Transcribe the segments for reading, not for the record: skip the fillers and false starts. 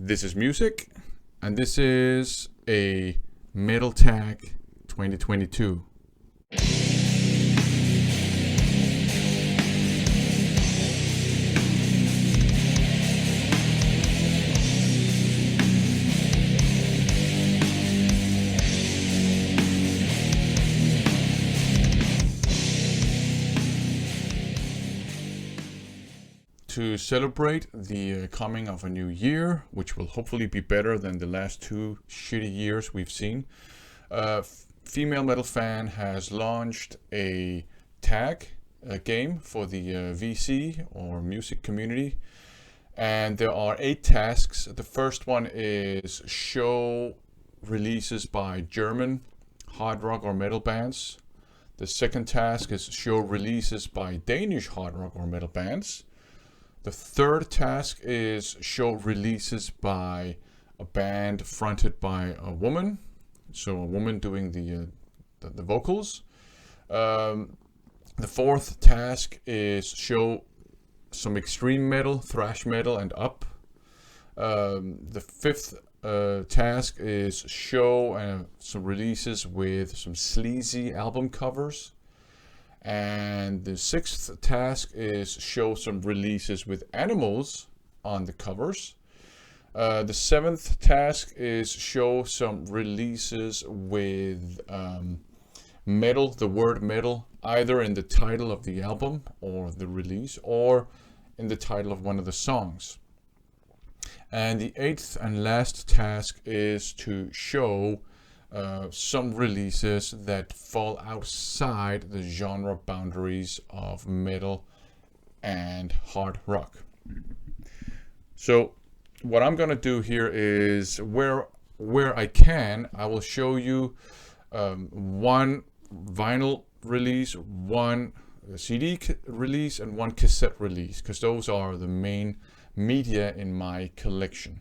This is music, and this is a Metal Tag 2022. To celebrate the coming of a new year, which will hopefully be better than the last 2 shitty years we've seen, Female Metalfan has launched a tag game for the VC or music community, and there are 8 tasks. The first one is show releases by German hard rock or metal bands. The second task is show releases by Danish hard rock or metal bands. The third task is show releases by a band fronted by a woman, so a woman doing the vocals. The fourth task is show some extreme metal, thrash metal and up. The fifth task is show some releases with some sleazy album covers. And the sixth task is show some releases with animals on the covers. The seventh task is show some releases with metal, the word metal, either in the title of the album or the release, or in the title of one of the songs. And the eighth and last task is to show some releases that fall outside the genre boundaries of metal and hard rock. So what I'm gonna do here is where I can, I will show you one vinyl release, one CD release, and one cassette release, because those are the main media in my collection.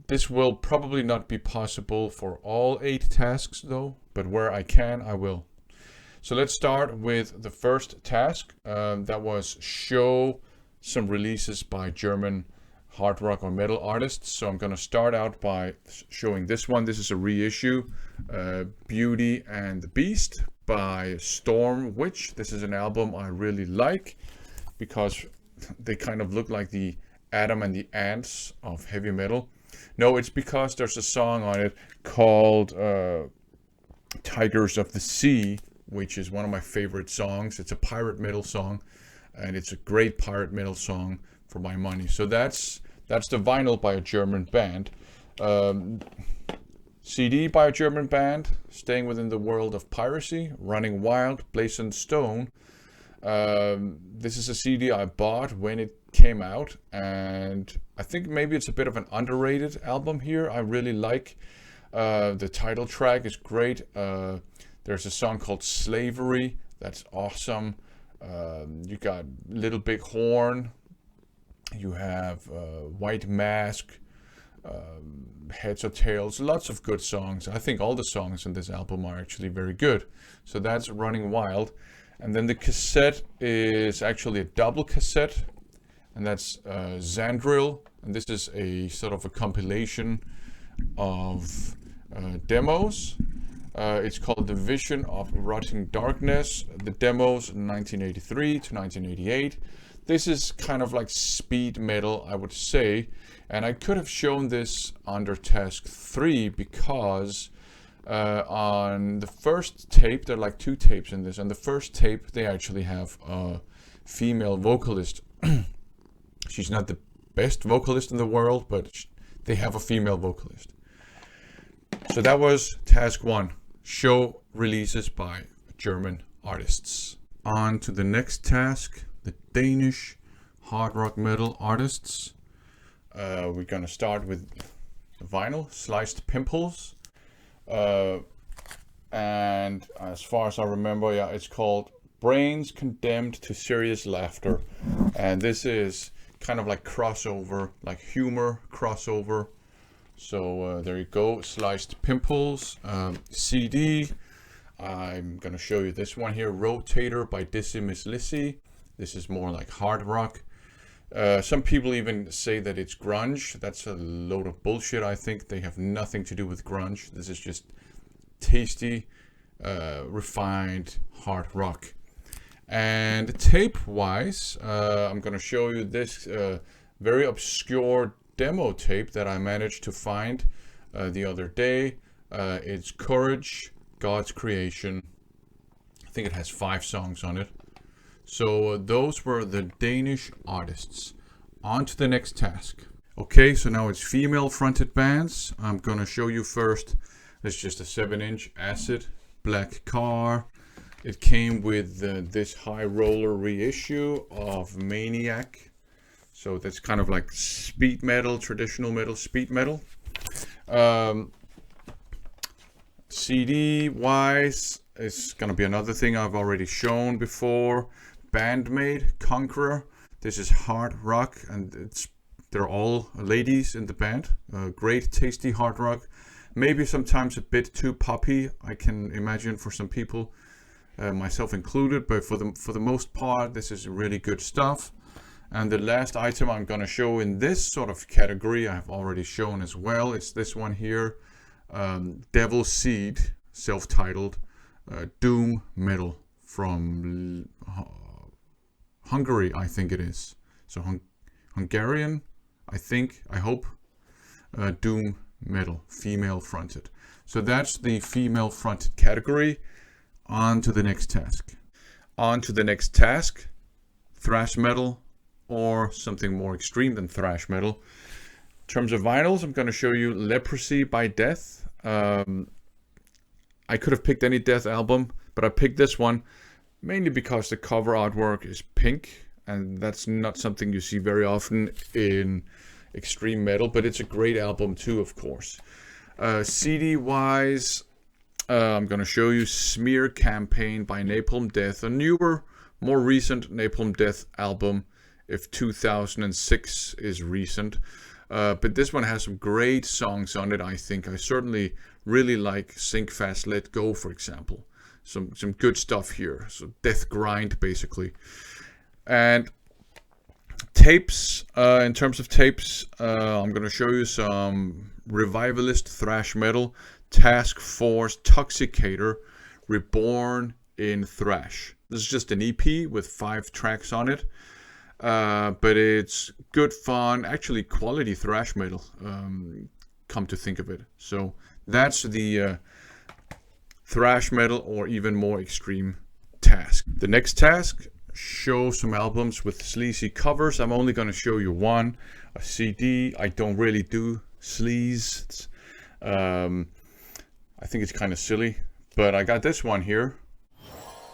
This will probably not be possible for all 8 tasks though, but where I can, I will. So let's start with the first task. That was show some releases by German hard rock or metal artists. So I'm going to start out by showing this one. This is a reissue, Beauty and the Beast by Storm Witch. This is an album I really like because they kind of look like the Adam and the Ants of heavy metal. No, it's because there's a song on it called Tigers of the Sea, which is one of my favorite songs. It's a pirate metal song, and it's a great pirate metal song for my money. So that's the vinyl by a German band. CD by a German band, staying within the world of piracy, Running Wild, Blazing Stone. This is a CD I bought when it came out, and I think maybe it's a bit of an underrated album here. I really like the title track is great. There's a song called Slavery that's awesome. You got Little Big Horn, you have White Mask, Heads or Tails, lots of good songs. I think all the songs in this album are actually very good. So that's Running Wild. And then the cassette is actually a double cassette, and that's Xandril, and this is a sort of a compilation of demos. It's called The Vision of Rotting Darkness. The demos 1983 to 1988. This is kind of like speed metal, I would say, and I could have shown this under task 3 because on the first tape, there are like 2 tapes in this, and the first tape they actually have a female vocalist. She's not the best vocalist in the world, but they have a female vocalist. So that was task 1, show releases by German artists. On to the next task, the Danish hard rock metal artists. We're gonna start with the vinyl, Sliced Pimples. And as far as I remember, yeah, it's called Brains Condemned to Serious Laughter. And this is kind of like crossover, like humor crossover. So there you go, Sliced Pimples. CD, I'm gonna show you this one here, Rotator by Dizzy Miss Lizzy. This is more like hard rock. Some people even say that it's grunge. That's a load of bullshit, I think. They have nothing to do with grunge. This is just tasty, refined hard rock. And tape-wise, I'm going to show you this very obscure demo tape that I managed to find the other day. It's Courage, God's Creation. I think it has 5 songs on it. So those were the Danish artists. On to the next task. Okay, so now it's female fronted bands. I'm gonna show you first. It's just a 7-inch acid black car. It came with this high roller reissue of Maniac. So that's kind of like speed metal, traditional metal, speed metal. CD wise, it's gonna be another thing I've already shown before. Band-Maid, Conqueror. This is hard rock, and they're all ladies in the band. Great, tasty hard rock. Maybe sometimes a bit too poppy, I can imagine, for some people, myself included. But for the most part, this is really good stuff. And the last item I'm gonna show in this sort of category, I've already shown as well. It's this one here, Devil Seed, self-titled, doom metal from Hungary, I think it is. So Hungarian, I hope. Doom metal, female fronted. So that's the female fronted category. On to the next task. On to the next task. Thrash metal, or something more extreme than thrash metal. In terms of vinyls, I'm going to show you Leprosy by Death. I could have picked any Death album, but I picked this one mainly because the cover artwork is pink, and that's not something you see very often in extreme metal, but it's a great album too, of course. CD wise, I'm going to show you Smear Campaign by Napalm Death, a newer, more recent Napalm Death album, if 2006 is recent. But this one has some great songs on it, I think. I certainly really like Sink Fast Let Go, for example. Some good stuff here. So death grind, basically. And tapes, in terms of tapes, I'm going to show you some revivalist thrash metal. Taskforce Toxicator, Reborn in Thrash. This is just an EP with 5 tracks on it. But it's good fun, actually quality thrash metal, come to think of it. So that's the thrash metal, or even more extreme task. The next task, show some albums with sleazy covers. I'm only going to show you one, a CD. I don't really do Sleaze. I think it's kind of silly, but I got this one here,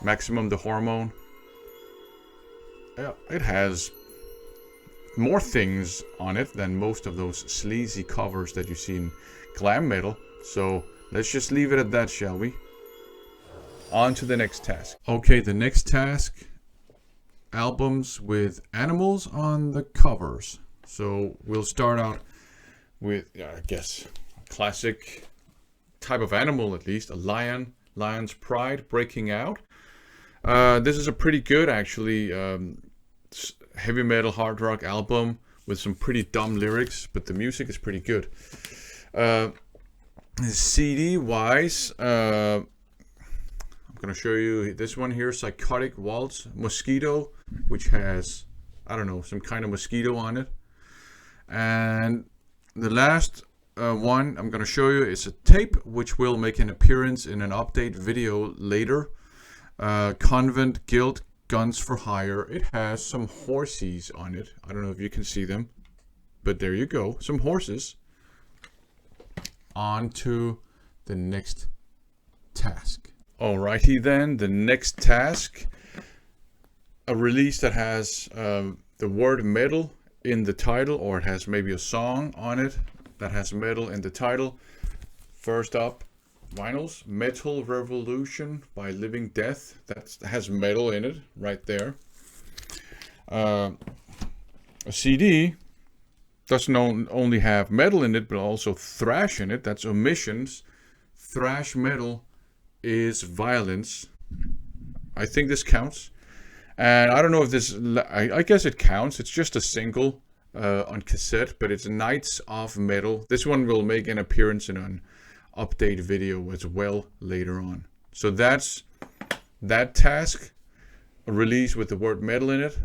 Maximum the Hormone. It has more things on it than most of those sleazy covers that you see in glam metal. So let's just leave it at that, shall we? On to the next task. Okay, the next task, albums with animals on the covers. So we'll start out with, I guess, a classic type of animal, at least, a lion. Lion's Pride, Breaking Out. This is a pretty good, actually, heavy metal hard rock album with some pretty dumb lyrics, but the music is pretty good. CD wise, I'm going to show you this one here, Psychotic Waltz, Mosquito, which has, I don't know, some kind of mosquito on it. And the last one I'm going to show you is a tape, which will make an appearance in an update video later. Convent Guilt, Guns for Hire. It has some horsies on it. I don't know if you can see them, but there you go, some horses. On to the next task. Alrighty then, the next task, a release that has the word metal in the title, or it has maybe a song on it that has metal in the title. First up, vinyls, Metal Revolution by Living Death. That has metal in it right there. A CD doesn't only have metal in it, but also thrash in it. That's Omissions. Thrash metal is Violence. I think this counts. And I don't know if this, I guess it counts. It's just a single on cassette, but it's Knights of Metal. This one will make an appearance in an update video as well later on. So that's that task, a release with the word metal in it.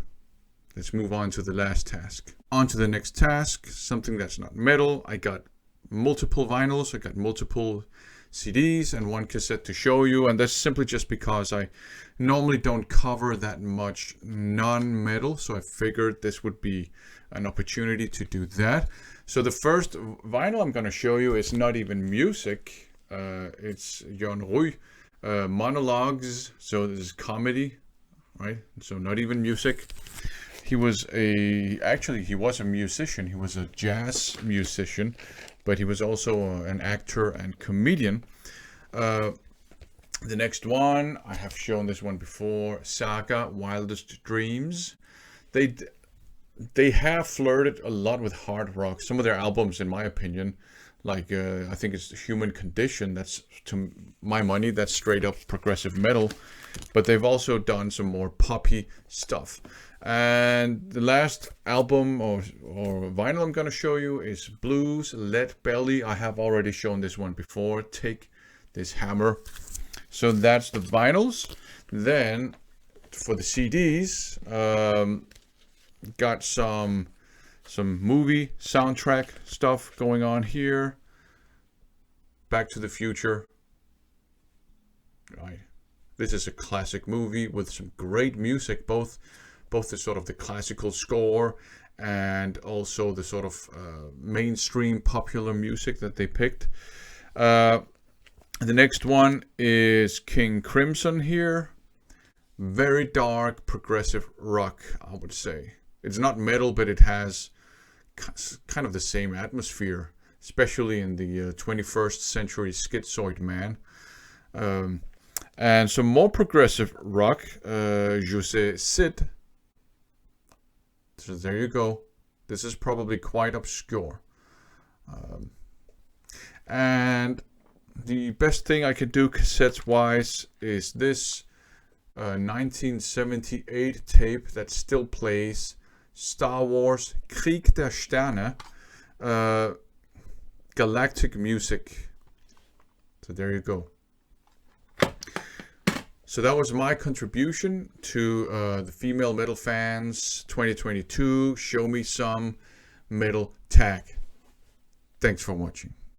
Let's move on to the last task. On to the next task, something that's not metal. I got multiple vinyls, I got multiple CDs and one cassette to show you, and that's simply just because I normally don't cover that much non-metal, so I figured this would be an opportunity to do that. So the first vinyl I'm going to show you is not even music. It's Xandril, monologues, so this is comedy, right? So not even music. He was he was a musician. He was a jazz musician, but he was also an actor and comedian. The next one, I have shown this one before, Saga, Wildest Dreams. They have flirted a lot with hard rock. Some of their albums, in my opinion, like I think it's Human Condition, that's, to my money, that's straight up progressive metal. But they've also done some more poppy stuff. And the last album or vinyl I'm going to show you is Blues, Lead Belly. I have already shown this one before. Take This Hammer. So that's the vinyls. Then for the CDs, got some movie soundtrack stuff going on here. Back to the Future. Right. This is a classic movie with some great music, both the sort of the classical score and also the sort of mainstream popular music that they picked. The next one is King Crimson here. Very dark progressive rock, I would say. It's not metal, but it has kind of the same atmosphere, especially in the 21st century schizoid man. And some more progressive rock, José Cid. So there you go. This is probably quite obscure. And the best thing I could do cassettes wise is this 1978 tape that still plays, Star Wars Krieg der Sterne, galactic music. So there you go. So that was my contribution to the Female Metal Fans 2022 Show Me Some Metal tag. Thanks for watching.